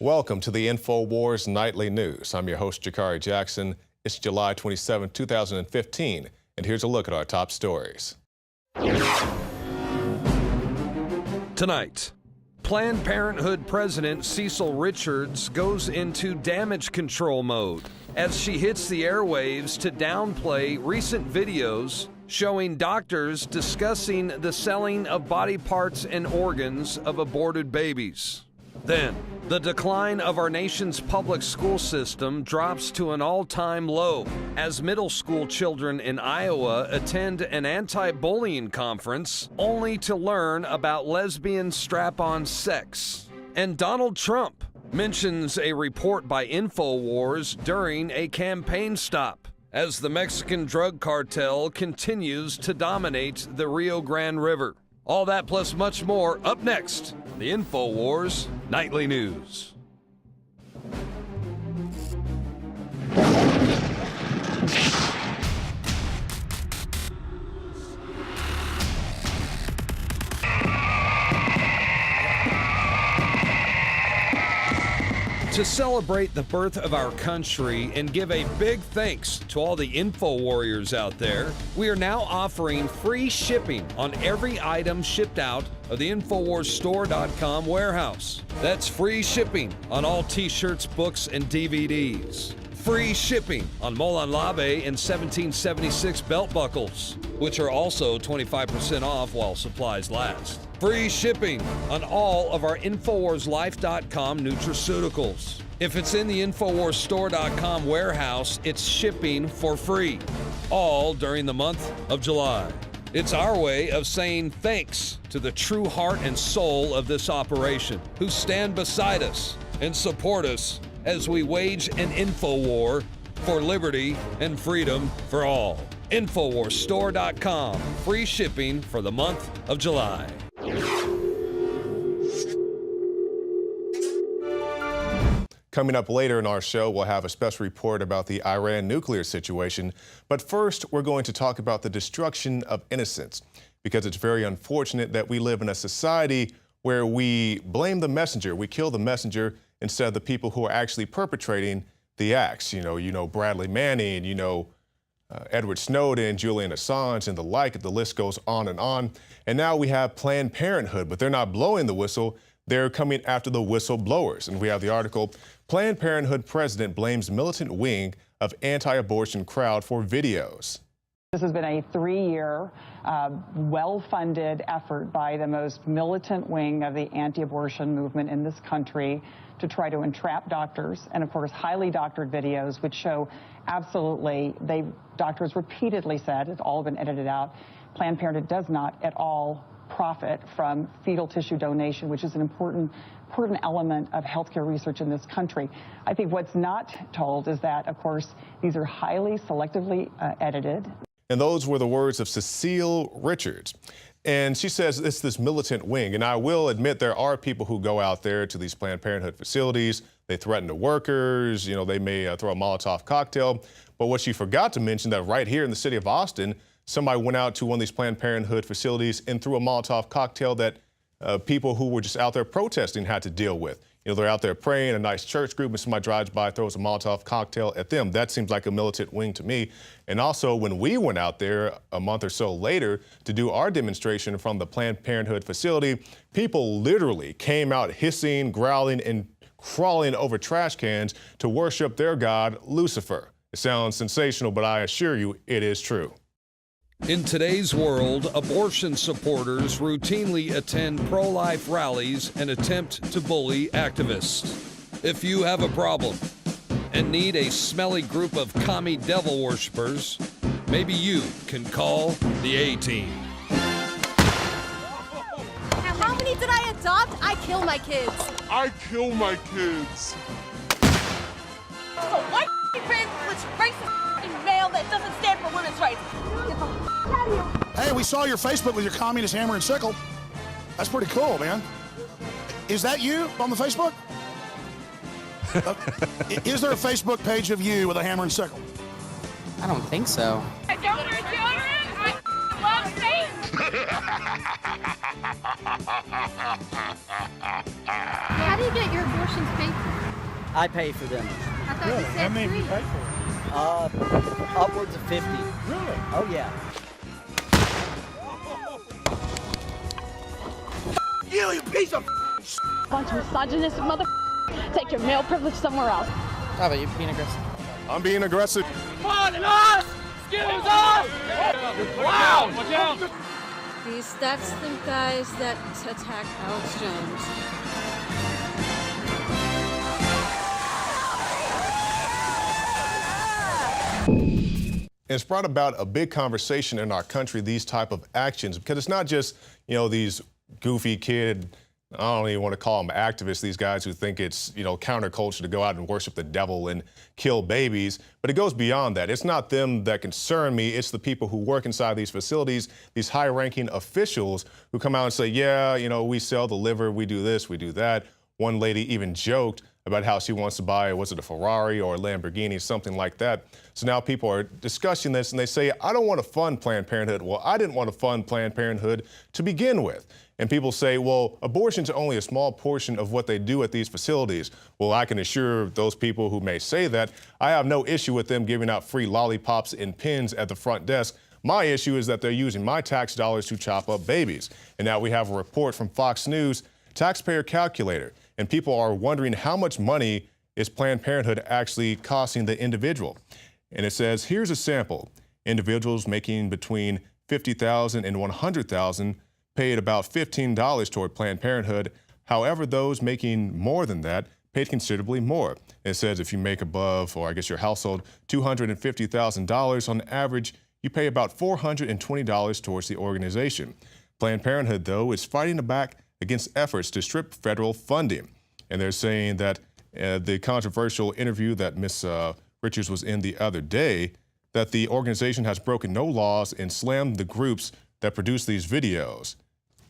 Welcome to the InfoWars Nightly News. I'm your host, Jakari Jackson. It's July 27, 2015, and here's a look at our top stories. Tonight, Planned Parenthood President Cecil Richards goes into damage control mode as she hits the airwaves to downplay recent videos showing doctors discussing the selling of body parts and organs of aborted babies. Then, the decline of our nation's public school system drops to an all-time low as middle school children in Iowa attend an anti-bullying conference only to learn about lesbian strap-on sex. And Donald Trump mentions a report by InfoWars during a campaign stop as the Mexican drug cartel continues to dominate the Rio Grande River. All that plus much more up next, the InfoWars Nightly News. To celebrate the birth of our country and give a big thanks to all the info warriors out there, we are now offering free shipping on every item shipped out of the InfoWarsStore.com warehouse. That's free shipping on all t-shirts, books, and DVDs. Free shipping on Molon Labe and 1776 belt buckles, which are also 25% off while supplies last. Free shipping on all of our InfoWarsLife.com nutraceuticals. If it's in the InfoWarsStore.com warehouse, it's shipping for free, all during the month of July. It's our way of saying thanks to the true heart and soul of this operation, who stand beside us and support us as we wage an info war for liberty and freedom for all. InfoWarsStore.com, free shipping for the month of July. Coming up later in our show, we'll have a special report about the Iran nuclear situation. But first, we're going to talk about the destruction of innocence, because it's very unfortunate that we live in a society where we blame the messenger, we kill the messenger instead of the people who are actually perpetrating the acts. You know Bradley Manning, Edward Snowden, Julian Assange, and the like. The list goes on. And now we have Planned Parenthood, but they're not blowing the whistle. They're coming after the whistleblowers. And we have the article, Planned Parenthood president blames militant wing of anti-abortion crowd for videos. This has been a 3-year, well-funded effort by the most militant wing of the anti-abortion movement in this country to try to entrap doctors, and of course highly doctored videos which show absolutely, doctors repeatedly said, it's all been edited out, Planned Parenthood does not at all profit from fetal tissue donation, which is an important element of healthcare research in this country. I think what's not told is that, of course, these are highly selectively edited. And those were the words of Cecile Richards. And she says it's this militant wing. And I will admit there are people who go out there to these Planned Parenthood facilities. They threaten the workers. They may throw a Molotov cocktail. But what she forgot to mention that right here in the city of Austin, somebody went out to one of these Planned Parenthood facilities and threw a Molotov cocktail that people who were just out there protesting had to deal with. They're out there praying, a nice church group, and somebody drives by, throws a Molotov cocktail at them. That seems like a militant wing to me. And also, when we went out there a month or so later to do our demonstration from the Planned Parenthood facility, people literally came out hissing, growling, and crawling over trash cans to worship their god, Lucifer. It sounds sensational, but I assure you it is true. In today's world, abortion supporters routinely attend pro-life rallies and attempt to bully activists. If you have a problem and need a smelly group of commie devil worshippers, maybe you can call the A-Team. Now, how many did I adopt? I kill my kids. I kill my kids. So white privileged racist male that doesn't stand for women's rights. Get the out of here. Hey, we saw your Facebook with your communist hammer and sickle. That's pretty cool, man. Is that you on the Facebook? Is there a Facebook page of you with a hammer and sickle? I don't think so. I don't for children. I love Satan. How do you get your abortions paid for? I pay for them. I thought you said free. You pay for? Upwards of 50. Really? Oh yeah. You piece of Bunch of misogynistic mother. Take your male privilege somewhere else. How about you being aggressive? I'm being aggressive. Wow! Watch out! That's the guys that attacked Alex Jones. It's brought about a big conversation in our country, these type of actions, because it's not just, these goofy kid, I don't even want to call them activists, these guys who think it's, counterculture to go out and worship the devil and kill babies, but it goes beyond that. It's not them that concern me, it's the people who work inside these facilities, these high-ranking officials who come out and say, yeah, we sell the liver, we do this, we do that. One lady even joked about how she wants to buy, was it a Ferrari or a Lamborghini, something like that. So now people are discussing this and they say, I don't want to fund Planned Parenthood. Well, I didn't want to fund Planned Parenthood to begin with. And people say, well, abortion's only a small portion of what they do at these facilities. Well, I can assure those people who may say that, I have no issue with them giving out free lollipops and pins at the front desk. My issue is that they're using my tax dollars to chop up babies. And now we have a report from Fox News, Taxpayer Calculator. And people are wondering how much money is Planned Parenthood actually costing the individual. And it says, here's a sample. Individuals making between $50,000 and $100,000 paid about $15 toward Planned Parenthood. However, those making more than that paid considerably more. It says if you make above, or I guess your household, $250,000 on average, you pay about $420 towards the organization. Planned Parenthood, though, is fighting back against efforts to strip federal funding. And they're saying that the controversial interview that Ms. Richards was in the other day, that the organization has broken no laws and slammed the groups that produce these videos.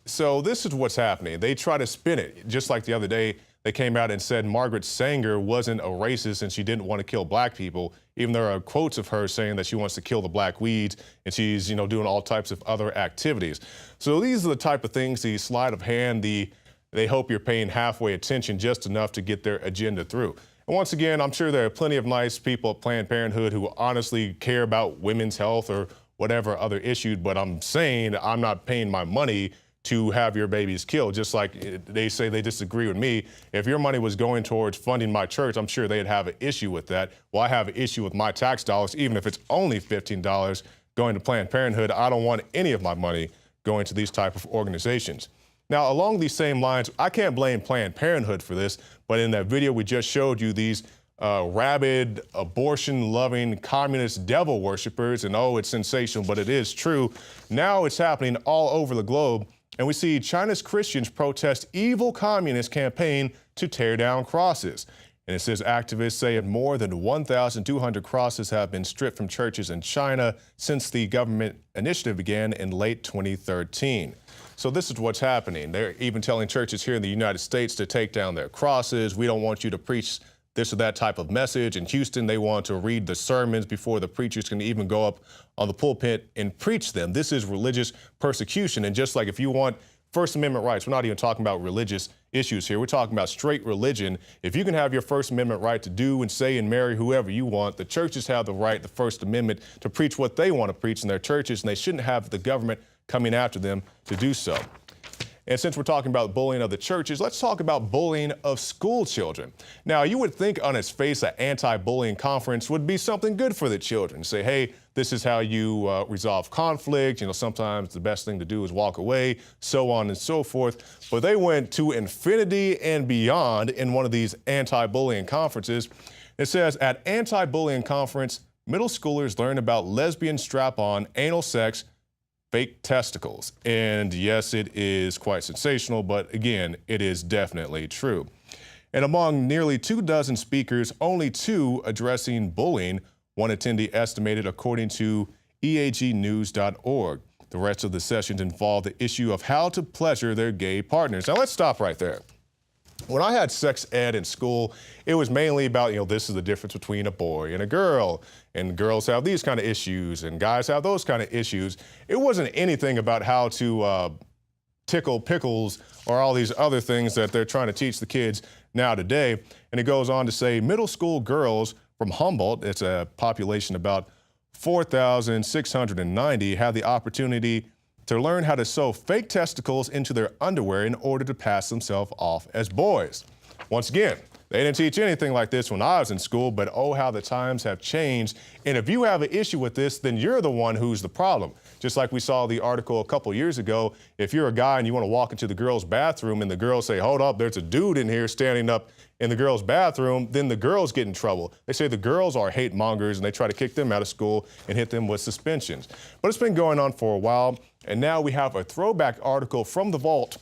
So this is what's happening. They try to spin it. Just like the other day, they came out and said Margaret Sanger wasn't a racist and she didn't want to kill black people, even there are quotes of her saying that she wants to kill the black weeds and she's, doing all types of other activities. So these are the type of things, the sleight of hand, they hope you're paying halfway attention just enough to get their agenda through. And once again, I'm sure there are plenty of nice people at Planned Parenthood who honestly care about women's health or whatever other issue, but I'm saying I'm not paying my money to have your babies killed, just like they say they disagree with me. If your money was going towards funding my church, I'm sure they'd have an issue with that. Well, I have an issue with my tax dollars, even if it's only $15 going to Planned Parenthood. I don't want any of my money going to these type of organizations. Now, along these same lines, I can't blame Planned Parenthood for this, but in that video we just showed you, these rabid, abortion-loving, communist devil worshippers, and oh, it's sensational, but it is true. Now it's happening all over the globe. And we see China's Christians protest evil communist campaign to tear down crosses. And it says activists say more than 1,200 crosses have been stripped from churches in China since the government initiative began in late 2013. So this is what's happening. They're even telling churches here in the United States to take down their crosses. We don't want you to preach this or that type of message. In Houston, they want to read the sermons before the preachers can even go up on the pulpit and preach them. This is religious persecution. And just like if you want First Amendment rights, we're not even talking about religious issues here. We're talking about straight religion. If you can have your First Amendment right to do and say and marry whoever you want, the churches have the right, the First Amendment, to preach what they want to preach in their churches, and they shouldn't have the government coming after them to do so. And since we're talking about bullying of the churches, let's talk about bullying of school children. Now, you would think on its face an anti-bullying conference would be something good for the children. Say, hey, this is how you resolve conflict. Sometimes the best thing to do is walk away, so on and so forth. But they went to infinity and beyond in one of these anti-bullying conferences. It says, at anti-bullying conference, middle schoolers learn about lesbian strap-on, anal sex, fake testicles. And yes, it is quite sensational, but again, it is definitely true. And among nearly 24 speakers, only 2 addressing bullying, one attendee estimated according to EAGnews.org. The rest of the sessions involved the issue of how to pleasure their gay partners. Now let's stop right there. When I had sex ed in school, it was mainly about, this is the difference between a boy and a girl, and girls have these kind of issues, and guys have those kind of issues. It wasn't anything about how to tickle pickles or all these other things that they're trying to teach the kids now today. And it goes on to say middle school girls from Humboldt, it's a population about 4,690, have the opportunity to learn how to sew fake testicles into their underwear in order to pass themselves off as boys. Once again, they didn't teach anything like this when I was in school, but oh, how the times have changed. And if you have an issue with this, then you're the one who's the problem. Just like we saw the article a couple years ago, if you're a guy and you want to walk into the girls' bathroom and the girls say, hold up, there's a dude in here standing up in the girls' bathroom, then the girls get in trouble. They say the girls are hate mongers and they try to kick them out of school and hit them with suspensions. But it's been going on for a while, and now we have a throwback article from the vault.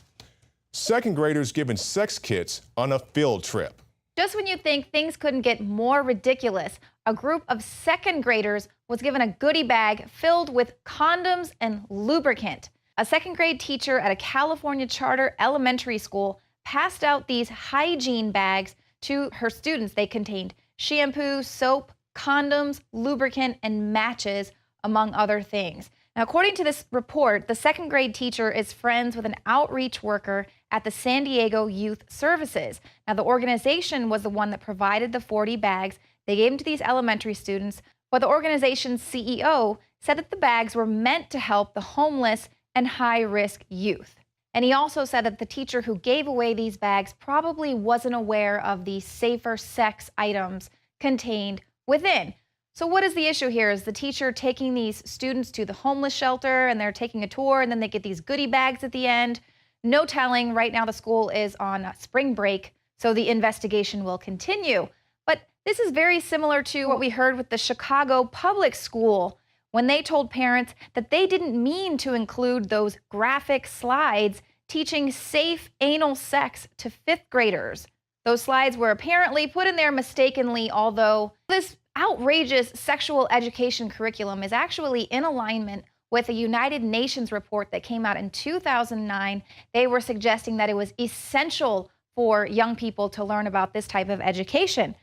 Second graders given sex kits on a field trip. Just when you think things couldn't get more ridiculous, a group of second graders was given a goodie bag filled with condoms and lubricant. A second grade teacher at a California charter elementary school passed out these hygiene bags to her students. They contained shampoo, soap, condoms, lubricant, and matches, among other things. Now, according to this report, the second grade teacher is friends with an outreach worker at the San Diego Youth Services. Now, the organization was the one that provided the 40 bags. They gave them to these elementary students, but the organization's CEO said that the bags were meant to help the homeless and high-risk youth. And he also said that the teacher who gave away these bags probably wasn't aware of the safer sex items contained within. So what is the issue here? Is the teacher taking these students to the homeless shelter and they're taking a tour and then they get these goodie bags at the end? No telling. Right now the school is on spring break, so the investigation will continue. But this is very similar to what we heard with the Chicago public school when they told parents that they didn't mean to include those graphic slides teaching safe anal sex to fifth graders. Those slides were apparently put in there mistakenly, although this outrageous sexual education curriculum is actually in alignment with a United Nations report that came out in 2009. They were suggesting that it was essential for young people to learn about this type of education.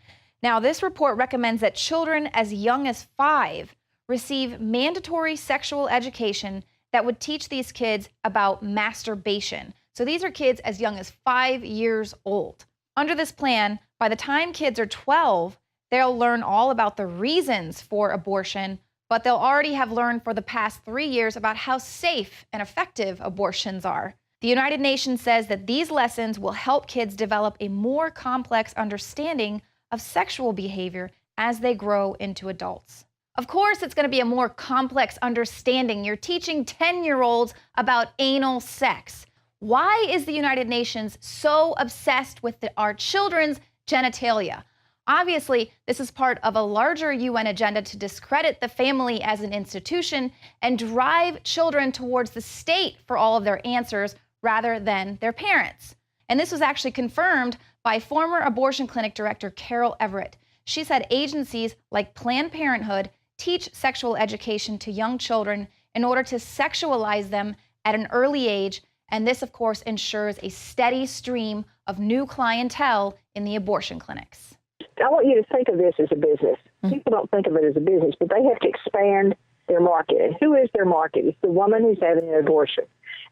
Now, this report recommends that children as young as 5 receive mandatory sexual education that would teach these kids about masturbation. So these are kids as young as 5 years old. Under this plan, by the time kids are 12, they'll learn all about the reasons for abortion, but they'll already have learned for the past 3 years about how safe and effective abortions are. The United Nations says that these lessons will help kids develop a more complex understanding of sexual behavior as they grow into adults. Of course, it's going to be a more complex understanding. You're teaching 10-year-olds about anal sex. Why is the United Nations so obsessed with our children's genitalia? Obviously, this is part of a larger UN agenda to discredit the family as an institution and drive children towards the state for all of their answers rather than their parents. And this was actually confirmed by former abortion clinic director Carol Everett. She said agencies like Planned Parenthood teach sexual education to young children in order to sexualize them at an early age. And this, of course, ensures a steady stream of new clientele in the abortion clinics. I want you to think of this as a business. People don't think of it as a business, but they have to expand their market. And who is their market? It's the woman who's having an abortion.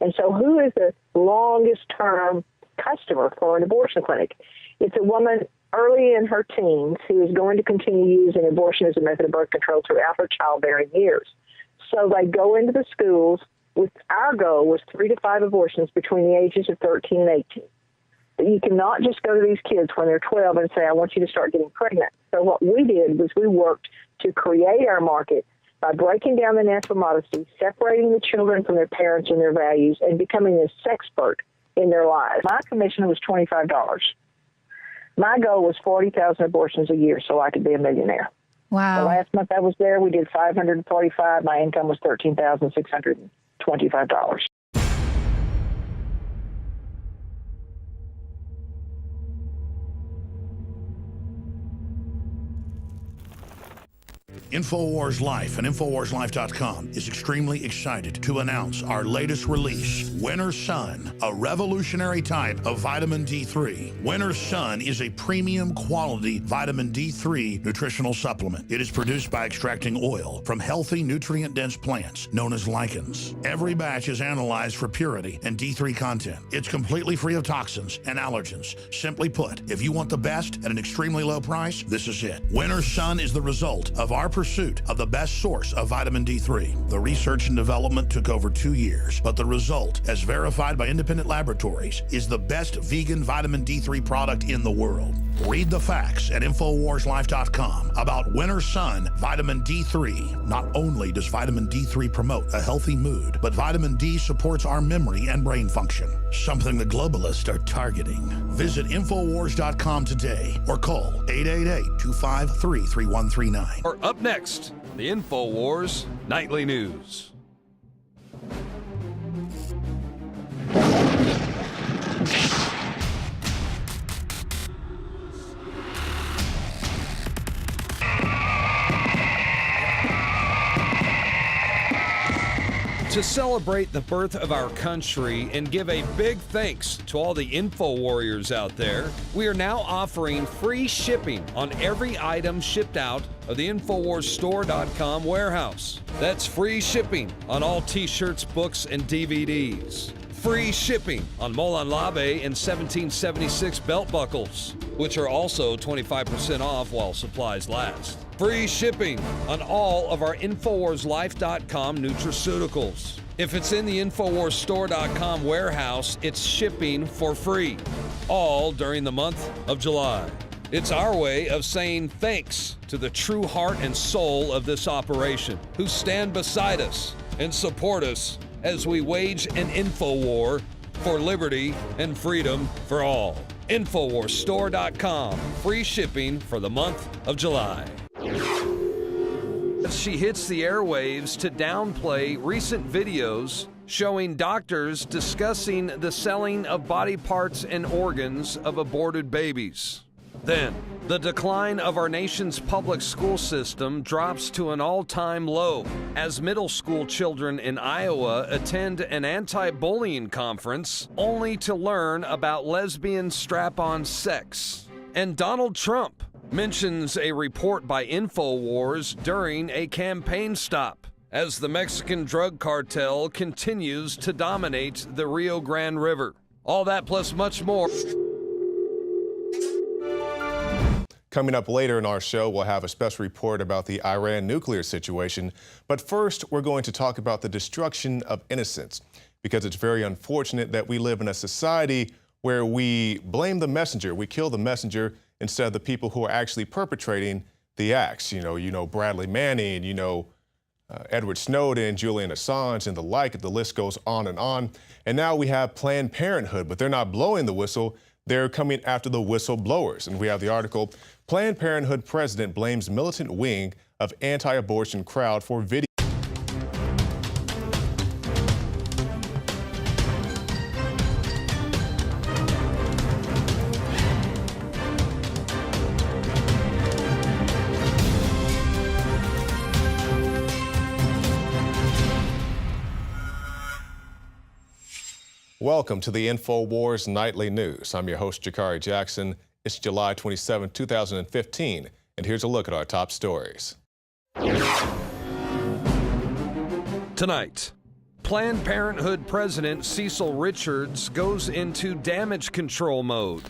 And so who is the longest-term customer for an abortion clinic? It's a woman early in her teens who is going to continue using abortion as a method of birth control throughout her childbearing years. So they go into the schools. Our goal was 3 to 5 abortions between the ages of 13 and 18. But you cannot just go to these kids when they're 12 and say, I want you to start getting pregnant. So what we did was we worked to create our market by breaking down the natural modesty, separating the children from their parents and their values, and becoming a sexpert in their lives. My commission was $25. My goal was 40,000 abortions a year so I could be a millionaire. Wow. The last month I was there, we did 545. My income was $13,625. InfoWars Life and InfoWarsLife.com is extremely excited to announce our latest release, Winter Sun, a revolutionary type of vitamin D3. Winter Sun is a premium quality vitamin D3 nutritional supplement. It is produced by extracting oil from healthy, nutrient-dense plants known as lichens. Every batch is analyzed for purity and D3 content. It's completely free of toxins and allergens. Simply put, if you want the best at an extremely low price, this is it. Winter Sun is the result of our pursuit of the best source of vitamin D3. The research and development took over 2 years, but the result, as verified by independent laboratories, is the best vegan vitamin D3 product in the world. Read the facts at InfoWarsLife.com about Winter Sun Vitamin D3. Not only does vitamin D3 promote a healthy mood, but vitamin D supports our memory and brain function, something the globalists are targeting. Visit InfoWars.com today or call 888-253-3139. Or up next, the InfoWars Nightly News. To celebrate the birth of our country and give a big thanks to all the info warriors out there, we are now offering free shipping on every item shipped out of the InfoWarsStore.com warehouse. That's free shipping on all t-shirts, books, and DVDs. Free shipping on Molan Labe and 1776 belt buckles, which are also 25% off while supplies last. Free shipping on all of our InfoWarsLife.com nutraceuticals. If it's in the InfoWarsStore.com warehouse, it's shipping for free, all during the month of July. It's our way of saying thanks to the true heart and soul of this operation, who stand beside us and support us as we wage an info war for liberty and freedom for all. InfoWarsStore.com, free shipping for the month of July. She hits the airwaves to downplay recent videos showing doctors discussing the selling of body parts and organs of aborted babies. Then, the decline of our nation's public school system drops to an all-time low as middle school children in Iowa attend an anti-bullying conference only to learn about lesbian strap-on sex. And Donald Trump mentions a report by InfoWars during a campaign stop as the Mexican drug cartel continues to dominate the Rio Grande River. All that plus much more. Coming up later in our show, we'll have a special report about the Iran nuclear situation. But first, we're going to talk about the destruction of innocence, because it's very unfortunate that we live in a society where we blame the messenger, we kill the messenger instead of the people who are actually perpetrating the acts. You know Bradley Manning, Edward Snowden, Julian Assange, and the like. The list goes on. And now we have Planned Parenthood, but they're not blowing the whistle. They're coming after the whistleblowers. And we have the article, Planned Parenthood president blames militant wing of anti-abortion crowd for video. Welcome to the InfoWars Nightly News. I'm your host, Jakari Jackson. It's July 27, 2015, and here's a look at our top stories. Tonight, Planned Parenthood President Cecil Richards goes into damage control mode